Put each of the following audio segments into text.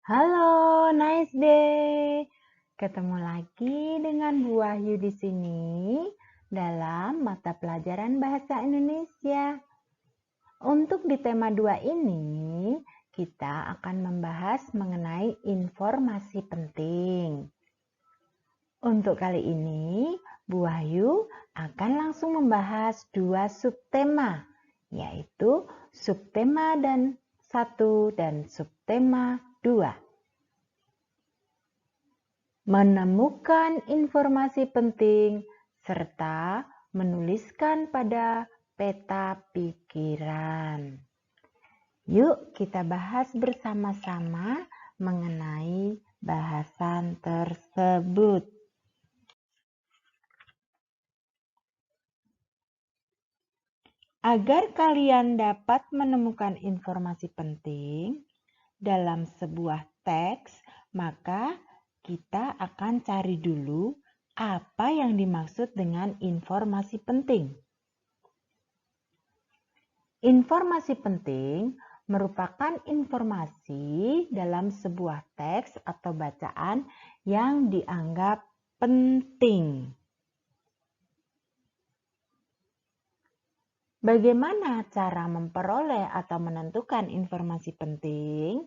Halo, nice day. Ketemu lagi dengan Bu Wahyu di sini dalam mata pelajaran Bahasa Indonesia. Untuk di tema 2 ini, kita akan membahas mengenai informasi penting. Untuk kali ini, Bu Wahyu akan langsung membahas 2 subtema, yaitu subtema 1 dan subtema 2. Menemukan informasi penting serta menuliskan pada peta pikiran. Yuk kita bahas bersama-sama mengenai bahasan tersebut. Agar kalian dapat menemukan informasi penting dalam sebuah teks, maka kita akan cari dulu apa yang dimaksud dengan informasi penting. Informasi penting merupakan informasi dalam sebuah teks atau bacaan yang dianggap penting. Bagaimana cara memperoleh atau menentukan informasi penting?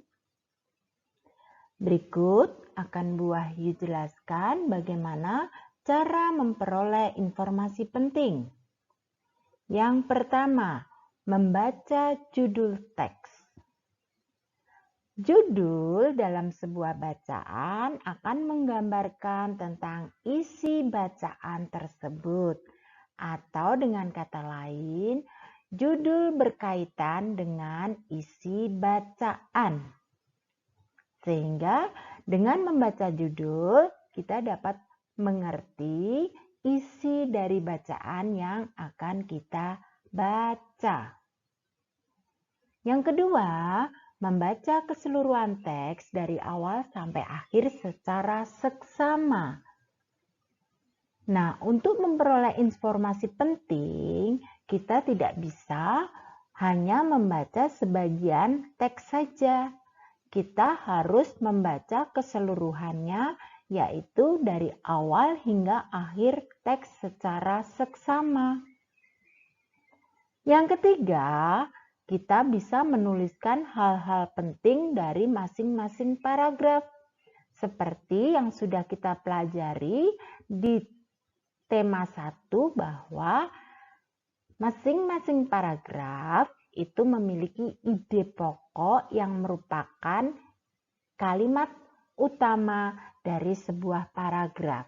Berikut akan Bu Wahyu jelaskan bagaimana cara memperoleh informasi penting. Yang pertama, membaca judul teks. Judul dalam sebuah bacaan akan menggambarkan tentang isi bacaan tersebut. Atau dengan kata lain, judul berkaitan dengan isi bacaan. Sehingga dengan membaca judul, kita dapat mengerti isi dari bacaan yang akan kita baca. Yang kedua, membaca keseluruhan teks dari awal sampai akhir secara seksama. Nah, untuk memperoleh informasi penting, kita tidak bisa hanya membaca sebagian teks saja. Kita harus membaca keseluruhannya, yaitu dari awal hingga akhir teks secara seksama. Yang ketiga, kita bisa menuliskan hal-hal penting dari masing-masing paragraf. Seperti yang sudah kita pelajari di tema 1 bahwa masing-masing paragraf itu memiliki ide pokok yang merupakan kalimat utama dari sebuah paragraf.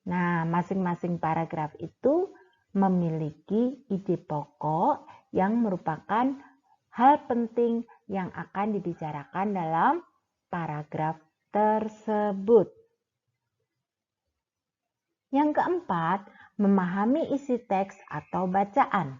Nah, masing-masing paragraf itu memiliki ide pokok yang merupakan hal penting yang akan dibicarakan dalam paragraf tersebut. Yang keempat, memahami isi teks atau bacaan.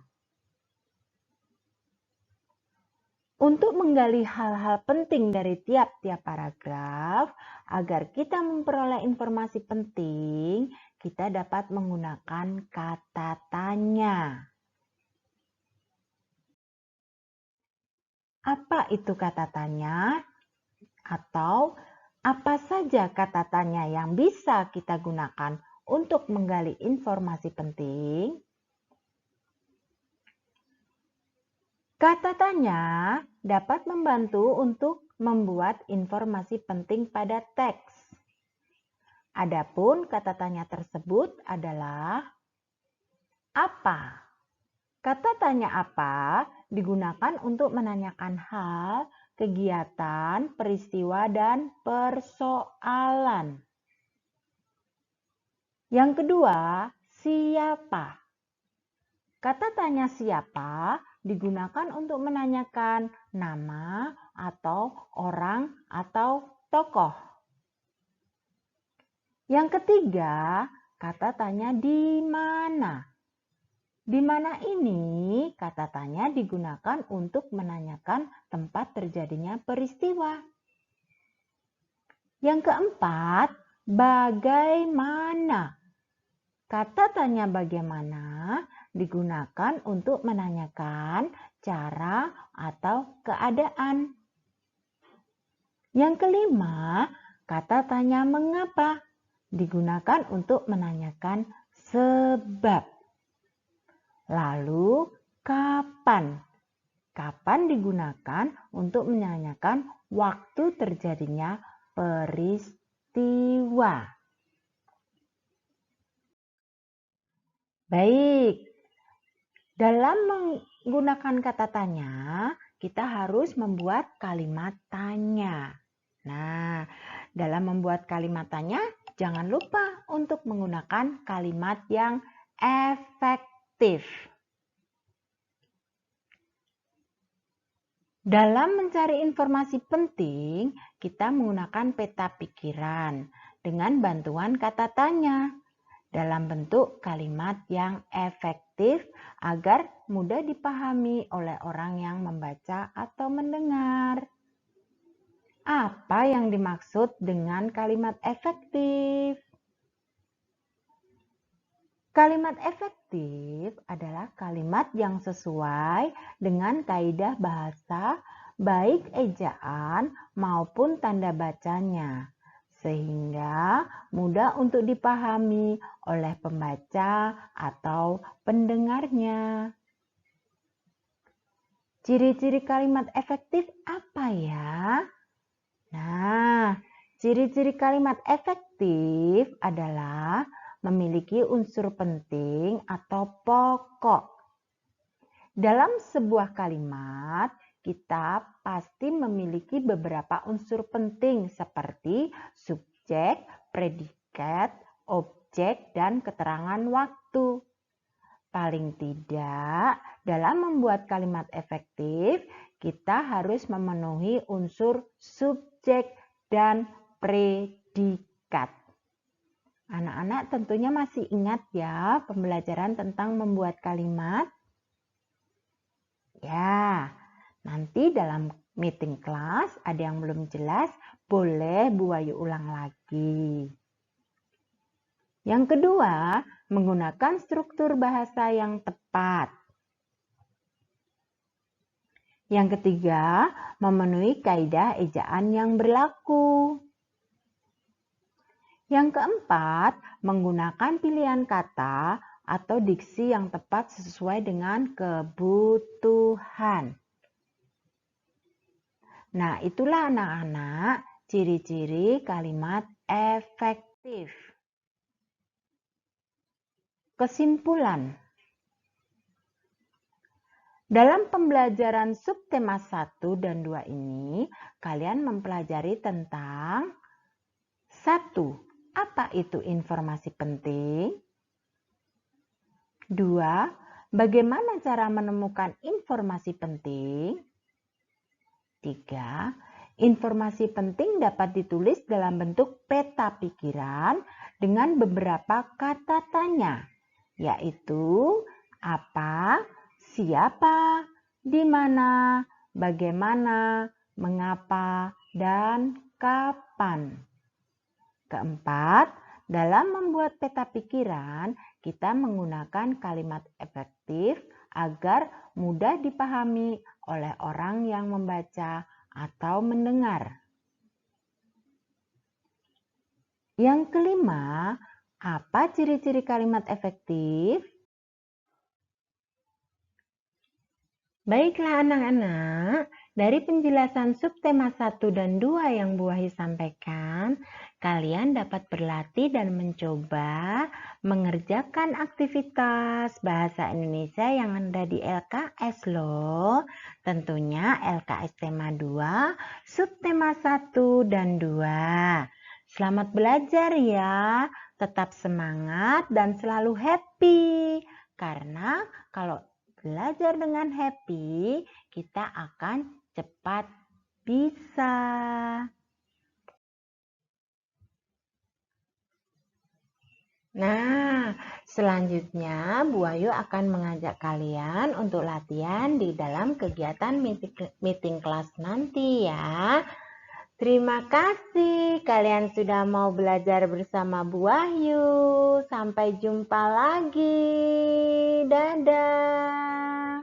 Untuk menggali hal-hal penting dari tiap-tiap paragraf, agar kita memperoleh informasi penting, kita dapat menggunakan kata tanya. Apa itu kata tanya? Atau apa saja kata tanya yang bisa kita gunakan untuk menggali informasi penting? Kata tanya dapat membantu untuk membuat informasi penting pada teks. Adapun kata tanya tersebut adalah apa? Kata tanya apa digunakan untuk menanyakan hal, kegiatan, peristiwa, dan persoalan. Yang kedua, siapa? Kata tanya siapa digunakan untuk menanyakan nama atau orang atau tokoh. Yang ketiga, kata tanya di mana. Di mana ini kata tanya digunakan untuk menanyakan tempat terjadinya peristiwa. Yang keempat, bagaimana. Kata tanya bagaimana digunakan untuk menanyakan cara atau keadaan. Yang kelima, kata tanya mengapa digunakan untuk menanyakan sebab. Lalu, kapan? Kapan digunakan untuk menanyakan waktu terjadinya peristiwa. Baik, dalam menggunakan kata tanya, kita harus membuat kalimat tanya. Nah, dalam membuat kalimat tanya, jangan lupa untuk menggunakan kalimat yang efektif. Dalam mencari informasi penting, kita menggunakan peta pikiran dengan bantuan kata tanya dalam bentuk kalimat yang efektif agar mudah dipahami oleh orang yang membaca atau mendengar. Apa yang dimaksud dengan kalimat efektif? Kalimat efektif adalah kalimat yang sesuai dengan kaidah bahasa, baik ejaan maupun tanda bacanya, sehingga mudah untuk dipahami oleh pembaca atau pendengarnya. Ciri-ciri kalimat efektif apa ya? Nah, ciri-ciri kalimat efektif adalah memiliki unsur penting atau pokok. Dalam sebuah kalimat, kita pasti memiliki beberapa unsur penting seperti subjek, predikat, objek, dan keterangan waktu. Paling tidak, dalam membuat kalimat efektif, kita harus memenuhi unsur subjek dan predikat. Anak-anak tentunya masih ingat ya pembelajaran tentang membuat kalimat? Ya, nanti dalam meeting kelas ada yang belum jelas, boleh Bu Ayu ulang lagi. Yang kedua, menggunakan struktur bahasa yang tepat. Yang ketiga, memenuhi kaidah ejaan yang berlaku. Yang keempat, menggunakan pilihan kata atau diksi yang tepat sesuai dengan kebutuhan. Nah, itulah anak-anak ciri-ciri kalimat efektif. Kesimpulan. Dalam pembelajaran subtema 1 dan 2 ini, kalian mempelajari tentang 1. Apa itu informasi penting? 2. Bagaimana cara menemukan informasi penting? 3. Informasi penting dapat ditulis dalam bentuk peta pikiran dengan beberapa kata tanya, yaitu apa, siapa, di mana, bagaimana, mengapa, dan kapan. Keempat, dalam membuat peta pikiran, kita menggunakan kalimat efektif agar mudah dipahami oleh orang yang membaca atau mendengar. Yang kelima, apa ciri-ciri kalimat efektif? Baiklah anak-anak, dari penjelasan subtema 1 dan 2 yang Bu Wahyu sampaikan, kalian dapat berlatih dan mencoba mengerjakan aktivitas bahasa Indonesia yang ada di LKS loh. Tentunya LKS tema 2, subtema 1 dan 2. Selamat belajar ya, tetap semangat dan selalu happy. Karena kalau belajar dengan happy, kita akan cepat bisa. Nah, selanjutnya Bu Ayu akan mengajak kalian untuk latihan di dalam kegiatan meeting kelas nanti ya. Terima kasih kalian sudah mau belajar bersama Bu Wahyu. Sampai jumpa lagi. Dadah.